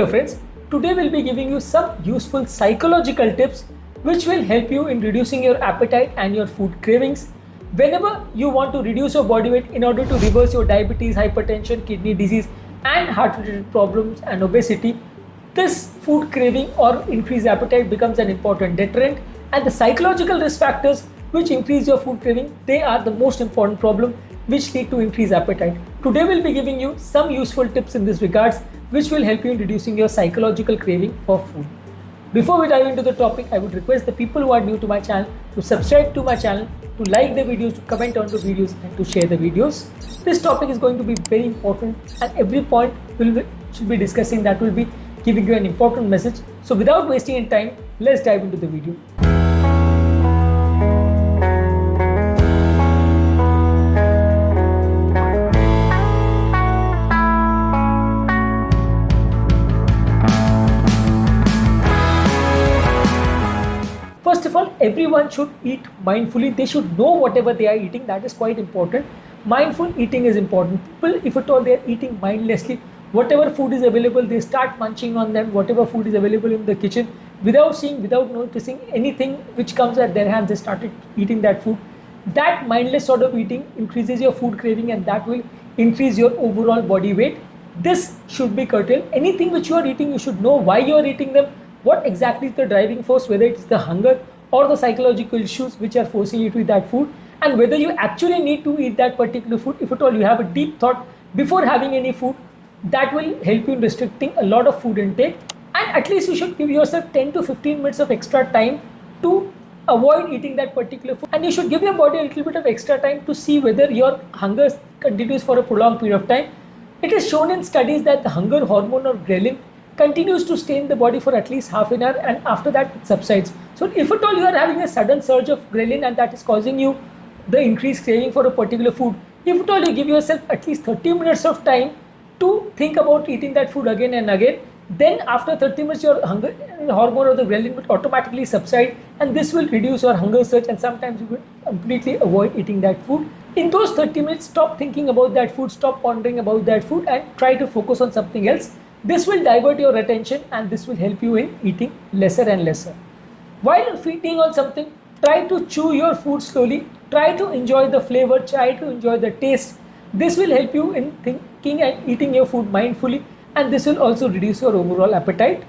Hello friends, today we'll be giving you some useful psychological tips which will help you in reducing your appetite and your food cravings. Whenever you want to reduce your body weight in order to reverse your diabetes, hypertension, kidney disease and heart related problems and obesity, this food craving or increased appetite becomes an important deterrent, and the psychological risk factors which increase your food craving, they are the most important problem which lead to increased appetite. Today we'll be giving you some useful tips in this regards which will help you in reducing your psychological craving for food. Before we dive into the topic, I would request the people who are new to my channel to subscribe to my channel, to like the videos, to comment on the videos and to share the videos. This topic is going to be very important, and every point should be discussing that will be giving you an important message. So without wasting any time, let's dive into the video. First of all, everyone should eat mindfully. They should know whatever they are eating. That is quite important. Mindful eating is important. People, if at all they are eating mindlessly, whatever food is available, they start munching on them. Whatever food is available in the kitchen, without seeing, without noticing anything which comes at their hands, they started eating that food. That mindless sort of eating increases your food craving, and that will increase your overall body weight. This should be curtailed. Anything which you are eating, you should know why you are eating them. What exactly is the driving force, whether it's the hunger or the psychological issues which are forcing you to eat that food, and whether you actually need to eat that particular food. If at all you have a deep thought before having any food, that will help you in restricting a lot of food intake, and at least you should give yourself 10 to 15 minutes of extra time to avoid eating that particular food, and you should give your body a little bit of extra time to see whether your hunger continues for a prolonged period of time. It is shown in studies that the hunger hormone or ghrelin continues to stay in the body for at least half an hour, and after that it subsides. So if at all you are having a sudden surge of ghrelin and that is causing you the increased craving for a particular food, if at all you give yourself at least 30 minutes of time to think about eating that food again and again, then after 30 minutes your hunger hormone or the ghrelin will automatically subside, and this will reduce your hunger surge, and sometimes you will completely avoid eating that food. In those 30 minutes, stop thinking about that food, stop pondering about that food, and try to focus on something else. This will divert your attention, and this will help you in eating lesser and lesser. While feeding on something, try to chew your food slowly, try to enjoy the flavor, try to enjoy the taste. This will help you in thinking and eating your food mindfully, and this will also reduce your overall appetite.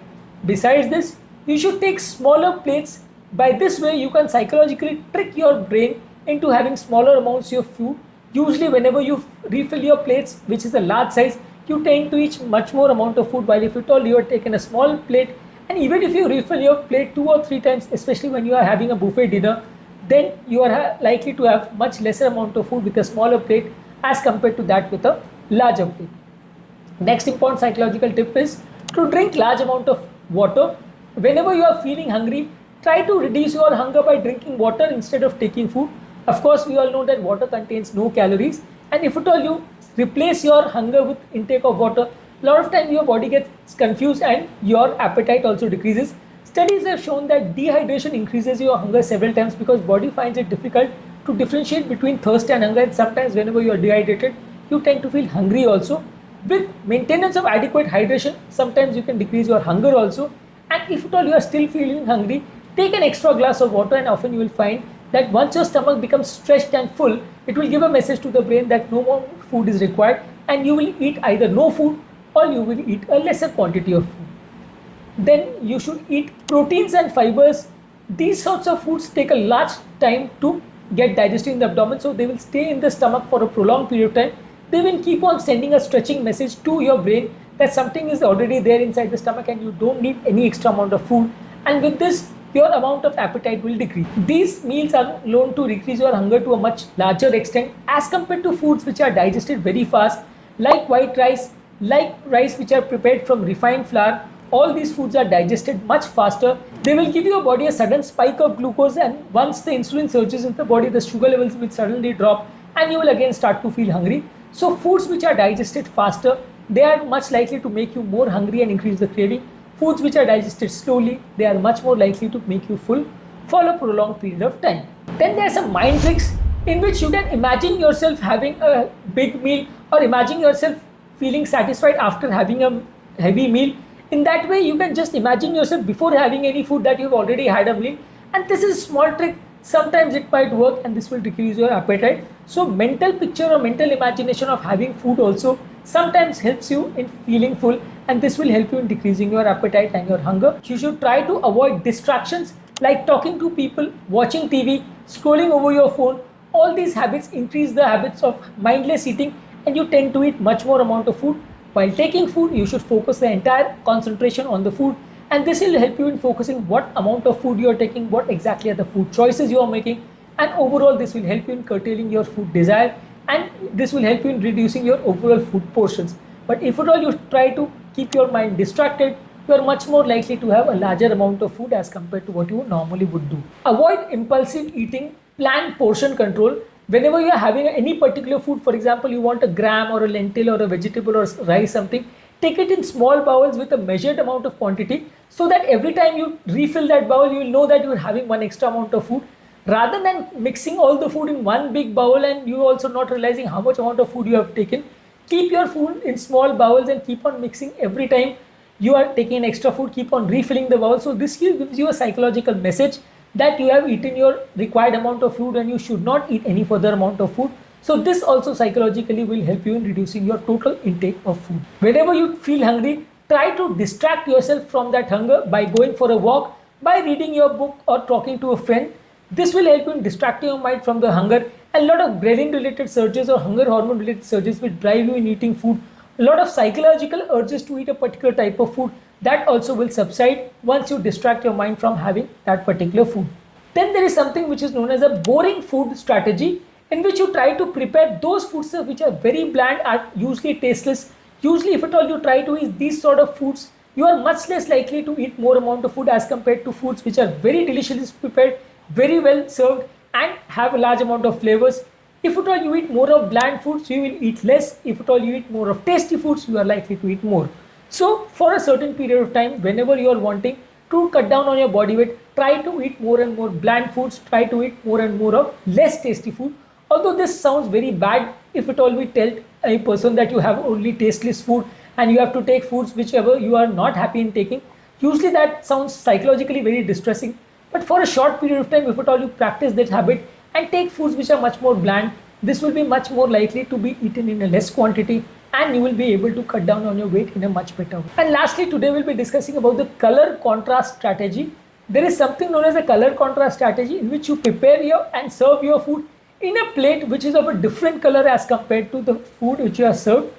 Besides this, you should take smaller plates. By this way, you can psychologically trick your brain into having smaller amounts of food. Usually whenever you refill your plates, which is a large size, you tend to eat much more amount of food, while if at all you are taken a small plate, and even if you refill your plate 2 or 3 times, especially when you are having a buffet dinner, then you are likely to have much lesser amount of food with a smaller plate as compared to that with a larger plate. Next important psychological tip is to drink large amount of water. Whenever you are feeling hungry, try to reduce your hunger by drinking water instead of taking food. Of course, we all know that water contains no calories, and if at all you replace your hunger with intake of water, a lot of time your body gets confused and your appetite also decreases. Studies have shown that dehydration increases your hunger several times because body finds it difficult to differentiate between thirst and hunger, and sometimes whenever you are dehydrated, you tend to feel hungry also. With maintenance of adequate hydration, sometimes you can decrease your hunger also, and if at all you are still feeling hungry, take an extra glass of water, and often you will find that once your stomach becomes stretched and full, it will give a message to the brain that no more food is required, and you will eat either no food or you will eat a lesser quantity of food. Then you should eat proteins and fibers. These sorts of foods take a large time to get digested in the abdomen, so they will stay in the stomach for a prolonged period of time. They will keep on sending a stretching message to your brain that something is already there inside the stomach and you don't need any extra amount of food, and with this your amount of appetite will decrease. These meals are known to decrease your hunger to a much larger extent as compared to foods which are digested very fast, like white rice, like rice which are prepared from refined flour. All these foods are digested much faster. They will give your body a sudden spike of glucose, and once the insulin surges in the body, the sugar levels will suddenly drop and you will again start to feel hungry. So foods which are digested faster, they are much likely to make you more hungry and increase the craving. Foods which are digested slowly, they are much more likely to make you full for a prolonged period of time. Then there are some mind tricks in which you can imagine yourself having a big meal, or imagine yourself feeling satisfied after having a heavy meal, In that way, you can just imagine yourself before having any food that you've already had a meal. And this is a small trick. Sometimes it might work and this will decrease your appetite. So mental picture or mental imagination of having food also sometimes helps you in feeling full, and this will help you in decreasing your appetite and your hunger. You should try to avoid distractions like talking to people, watching TV, scrolling over your phone. All these habits increase the habits of mindless eating, and you tend to eat much more amount of food. While taking food, you should focus the entire concentration on the food, and this will help you in focusing what amount of food you are taking, what exactly are the food choices you are making, and overall this will help you in curtailing your food desire, and this will help you in reducing your overall food portions. But if at all you try to keep your mind distracted, you are much more likely to have a larger amount of food as compared to what you normally would do. Avoid impulsive eating, plan portion control. Whenever you are having any particular food, for example, you want a gram or a lentil or a vegetable or rice something, take it in small bowls with a measured amount of quantity, so that every time you refill that bowl, you will know that you are having one extra amount of food, rather than mixing all the food in one big bowl and you also not realizing how much amount of food you have taken. Keep your food in small bowls and keep on mixing every time you are taking extra food, keep on refilling the bowl. So this gives you a psychological message that you have eaten your required amount of food and you should not eat any further amount of food. So this also psychologically will help you in reducing your total intake of food. Whenever you feel hungry, try to distract yourself from that hunger by going for a walk, by reading your book or talking to a friend. This will help you in distracting your mind from the hunger. A lot of ghrelin related surges or hunger hormone related surges will drive you in eating food. A lot of psychological urges to eat a particular type of food, that also will subside once you distract your mind from having that particular food. Then there is something which is known as a boring food strategy, in which you try to prepare those foods which are very bland, are usually tasteless. Usually if at all you try to eat these sort of foods, you are much less likely to eat more amount of food as compared to foods which are very deliciously prepared, very well served and have a large amount of flavors. If at all you eat more of bland foods, you will eat less. If at all you eat more of tasty foods, you are likely to eat more. So for a certain period of time, whenever you are wanting to cut down on your body weight, try to eat more and more bland foods, try to eat more and more of less tasty food. Although this sounds very bad, if at all we tell a person that you have only tasteless food and you have to take foods whichever you are not happy in taking, usually that sounds psychologically very distressing. But for a short period of time, if at all you practice that habit and take foods which are much more bland, this will be much more likely to be eaten in a less quantity, and you will be able to cut down on your weight in a much better way. And lastly, today we'll be discussing about the color contrast strategy. There is something known as a color contrast strategy, in which you prepare your and serve your food in a plate which is of a different color as compared to the food which you have served.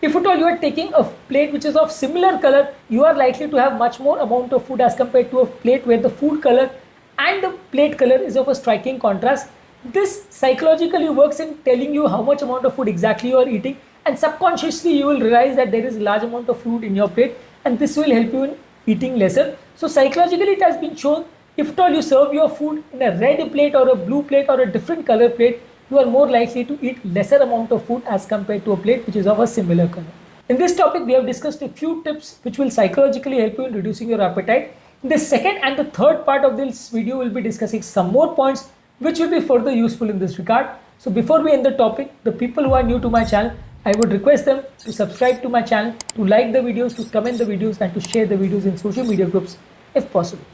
If at all you are taking a plate which is of similar color, you are likely to have much more amount of food as compared to a plate where the food color and the plate color is of a striking contrast. This psychologically works in telling you how much amount of food exactly you are eating, and subconsciously you will realize that there is a large amount of food in your plate, and this will help you in eating lesser. So psychologically it has been shown, if at all you serve your food in a red plate or a blue plate or a different color plate, you are more likely to eat lesser amount of food as compared to a plate which is of a similar color. In this topic, we have discussed a few tips which will psychologically help you in reducing your appetite. In the second and the third part of this video, we'll be discussing some more points which will be further useful in this regard. So before we end the topic, the people who are new to my channel, I would request them to subscribe to my channel, to like the videos, to comment the videos and to share the videos in social media groups if possible.